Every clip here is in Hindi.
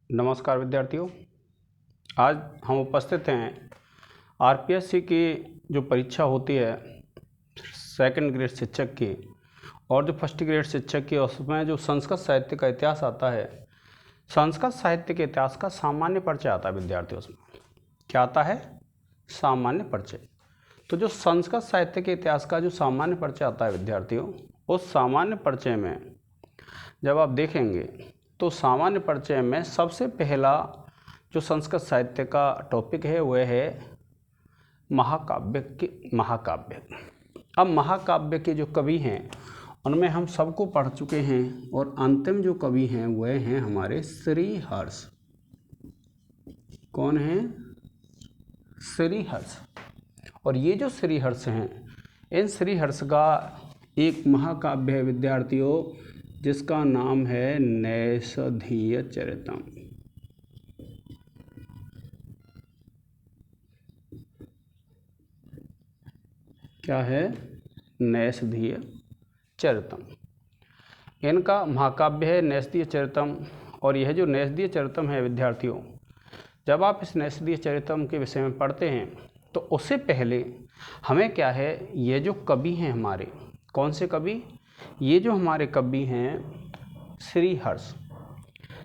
नमस्कार विद्यार्थियों। आज हम उपस्थित हैं आरपीएससी की जो परीक्षा होती है सेकंड ग्रेड शिक्षक की और जो फर्स्ट ग्रेड शिक्षक की, उसमें जो संस्कृत साहित्य का इतिहास आता है, संस्कृत साहित्य के इतिहास का सामान्य परिचय आता है विद्यार्थियों। उसमें क्या आता है? सामान्य परिचय। तो जो संस्कृत साहित्य के इतिहास का जो सामान्य परिचय आता है विद्यार्थियों, उस सामान्य परिचय में जब आप देखेंगे तो सामान्य परिचय में सबसे पहला जो संस्कृत साहित्य का टॉपिक है वह है महाकाव्य। अब महाकाव्य के जो कवि हैं उनमें हम सबको पढ़ चुके हैं और अंतिम जो कवि हैं वह हैं हमारे श्रीहर्ष। कौन हैं? श्रीहर्ष। और ये जो श्रीहर्ष हैं, इन श्रीहर्ष का एक महाकाव्य है विद्यार्थियों जिसका नाम है नैषधीय चरितम। क्या है? नैषधीय चरितम। इनका महाकाव्य है नैषधीय चरितम। और यह जो नैषधीय चरितम है विद्यार्थियों, जब आप इस नैषधीय चरितम के विषय में पढ़ते हैं तो उससे पहले हमें क्या है, ये जो कवि हैं हमारे, कौन से कवि? ये जो हमारे कवि हैं श्रीहर्ष,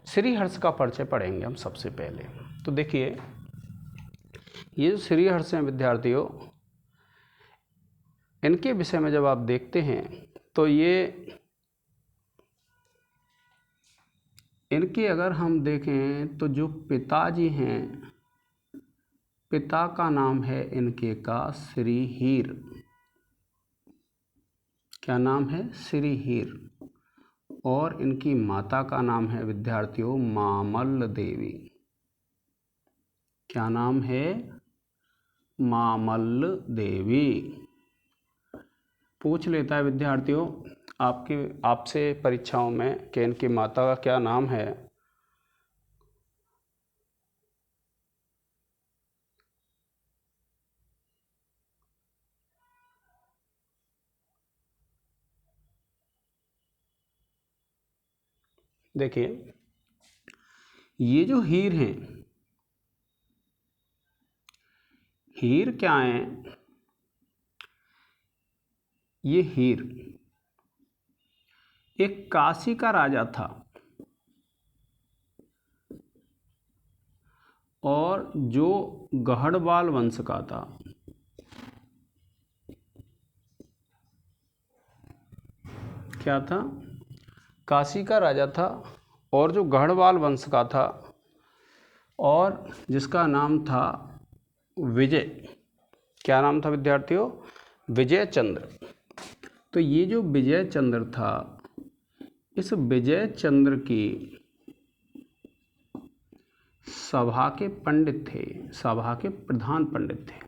श्रीहर्ष का परिचय पढ़ेंगे हम सबसे पहले। तो देखिए, ये जो श्रीहर्ष हैं विद्यार्थियों, इनके विषय में जब आप देखते हैं तो ये इनके अगर हम देखें तो जो पिताजी हैं, पिता का नाम है इनके का श्रीहीर। क्या नाम है? श्रीहीर। और इनकी माता का नाम है विद्यार्थियों मामल्ल देवी। क्या नाम है? मामल्ल देवी। पूछ लेता है विद्यार्थियों आपसे परीक्षाओं में कि इनकी माता का क्या नाम है। देखिए, ये जो हीर हैं, हीर क्या हैं? ये हीर एक काशी का राजा था और जो गहड़वाल वंश का था। क्या था? काशी का राजा था और जो गहड़वाल वंश का था और जिसका नाम था विजय। क्या नाम था विद्यार्थियों? विजय चंद्र। तो ये जो विजय चंद्र था, इस विजय चंद्र की सभा के पंडित थे, सभा के प्रधान पंडित थे।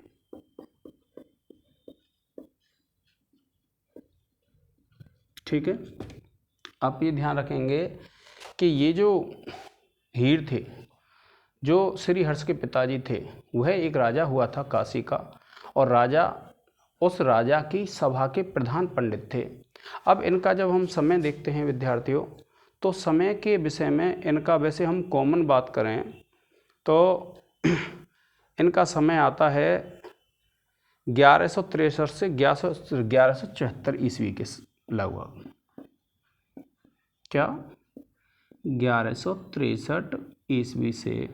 ठीक है, आप ये ध्यान रखेंगे कि ये जो हीर थे, जो श्रीहर्ष के पिताजी थे, वह एक राजा हुआ था काशी का, और उस राजा की सभा के प्रधान पंडित थे। अब इनका जब हम समय देखते हैं विद्यार्थियों, तो समय के विषय में इनका वैसे हम कॉमन बात करें तो इनका समय आता है 1163 से 1174 ईस्वी के लगभग। क्या? 1163 ईस्वी से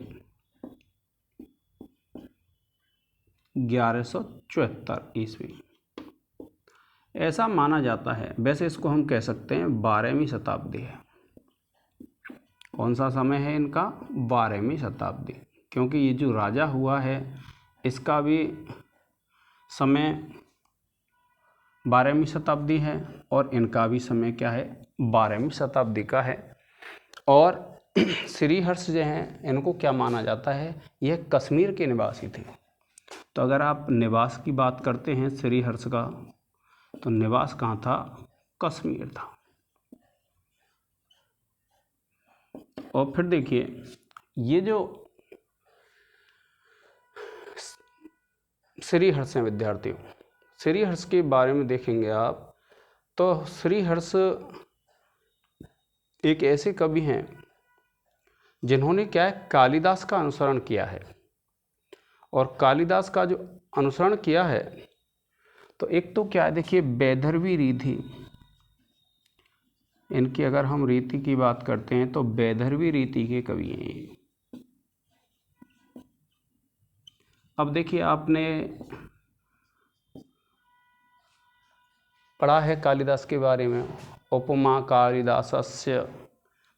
1174 ईस्वी, ऐसा माना जाता है। वैसे इसको हम कह सकते हैं 12वीं शताब्दी है। कौन सा समय है इनका? 12वीं शताब्दी। क्योंकि ये जो राजा हुआ है इसका भी समय 12वीं शताब्दी है और इनका भी समय क्या है? 12वीं शताब्दी का है। और श्रीहर्ष जो हैं, इनको क्या माना जाता है? यह कश्मीर के निवासी थे। तो अगर आप निवास की बात करते हैं श्रीहर्ष का, तो निवास कहाँ था? कश्मीर था। और फिर देखिए, ये जो श्रीहर्ष हैं विद्यार्थियों, श्रीहर्ष के बारे में देखेंगे आप तो श्रीहर्ष एक ऐसे कवि हैं जिन्होंने क्या है, कालिदास का अनुसरण किया है। और कालिदास का जो अनुसरण किया है, तो एक तो क्या है, देखिए वैदर्भी रीति, इनकी अगर हम रीति की बात करते हैं तो वैदर्भी रीति के कवि हैं ये। अब देखिए आपने पढ़ा है कालिदास के बारे में, उपमा कालिदासस्य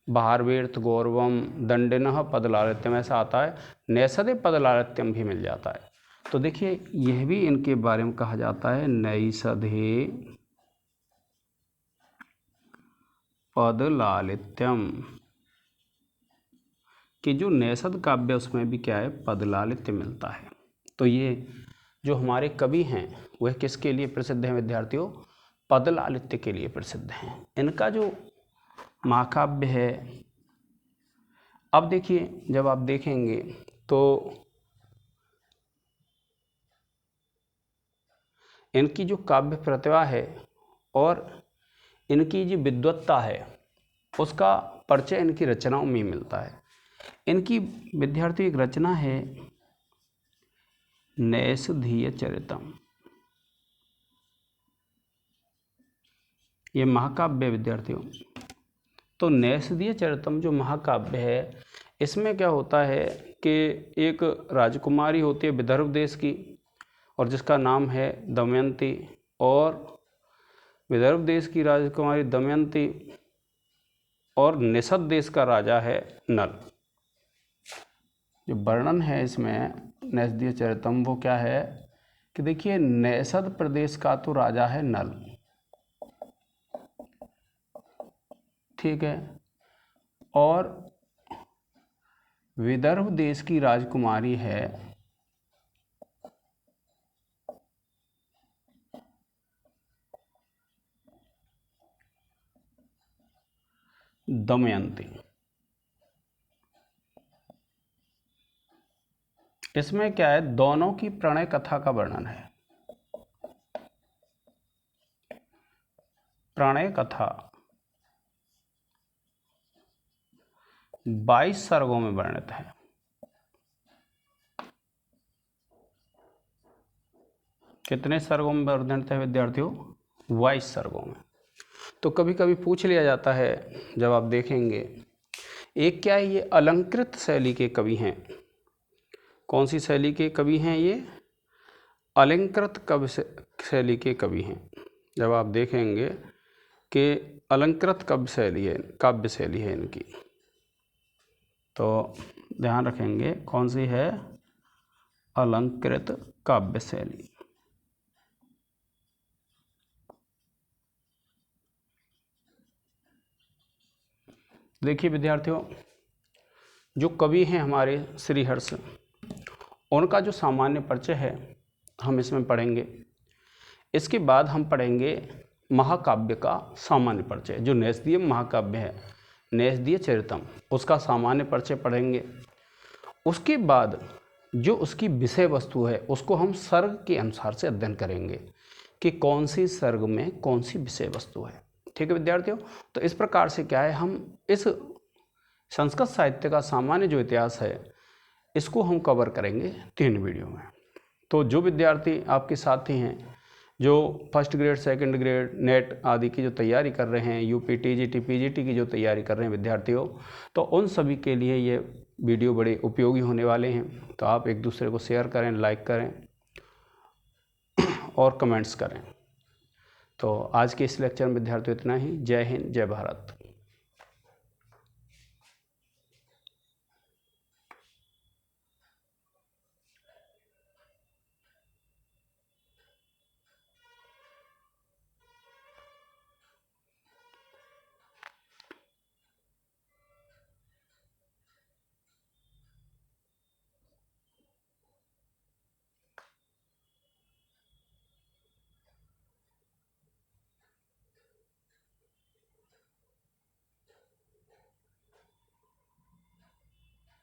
भारवेर्थ गौरवम दंडिनः पदलालित्यम, ऐसा आता है, नैषधे पदलालित्यम भी मिल जाता है। तो देखिए यह भी इनके बारे में कहा जाता है, नैषधे पदलालित्यम, कि जो नैषध काव्य उसमें भी क्या है, पदलालित्य मिलता है। तो ये जो हमारे कवि हैं वह किसके लिए प्रसिद्ध हैं विद्यार्थियों, पदलालित्य के लिए प्रसिद्ध हैं। इनका जो महाकाव्य है, अब देखिए जब आप देखेंगे तो इनकी जो काव्य प्रतिभा है और इनकी जो विद्वत्ता है उसका परिचय इनकी रचनाओं में मिलता है। इनकी विद्यार्थी एक रचना है नैषधीय चरितम, ये महाकाव्य विद्यार्थियों। तो नैषधीय चरितम जो महाकाव्य है, इसमें क्या होता है कि एक राजकुमारी होती है विदर्भ देश की, और जिसका नाम है दमयंती, और विदर्भ देश की राजकुमारी दमयंती और निषद देश का राजा है नल। जो वर्णन है इसमें नैषधीय चरितम वो क्या है कि देखिए निषद प्रदेश का तो राजा है नल, ठीक है, और विदर्भ देश की राजकुमारी है दमयंती। इसमें क्या है, दोनों की प्रणय कथा का वर्णन है। प्रणय कथा 22 सर्गों में वर्णित है। कितने सर्गों में वर्णित है विद्यार्थियों, 22 सर्गों में। तो कभी कभी पूछ लिया जाता है, जब आप देखेंगे, एक क्या है, ये अलंकृत शैली के कवि हैं। कौन सी शैली के कवि हैं ये, अलंकृत कवि शैली के कवि हैं। जब आप देखेंगे कि अलंकृत काव्य शैली है इनकी, तो ध्यान रखेंगे कौन सी है, अलंकृत काव्य शैली। देखिए विद्यार्थियों, जो कवि हैं हमारे श्रीहर्ष, उनका जो सामान्य परिचय है हम इसमें पढ़ेंगे। इसके बाद हम पढ़ेंगे महाकाव्य का सामान्य परिचय, जो नैषधीय महाकाव्य है, नैषधीय चरितम, उसका सामान्य परिचय पढ़ेंगे। उसके बाद जो उसकी विषय वस्तु है उसको हम सर्ग के अनुसार से अध्ययन करेंगे कि कौन सी सर्ग में कौन सी विषय वस्तु है। ठीक है विद्यार्थियों, तो इस प्रकार से क्या है, हम इस संस्कृत साहित्य का सामान्य जो इतिहास है इसको हम कवर करेंगे 3 वीडियो में। तो जो विद्यार्थी आपके साथी हैं जो first grade, second grade, net आदि की जो तैयारी कर रहे हैं, यूपी, टीजीटी, पीजीटी की जो तैयारी कर रहे हैं विद्यार्थियों, तो उन सभी के लिए ये वीडियो बड़े उपयोगी होने वाले हैं। तो आप एक दूसरे को शेयर करें, लाइक करें और कमेंट्स करें। तो आज के इस लेक्चर में विद्यार्थियों इतना ही। जय हिंद, जय भारत।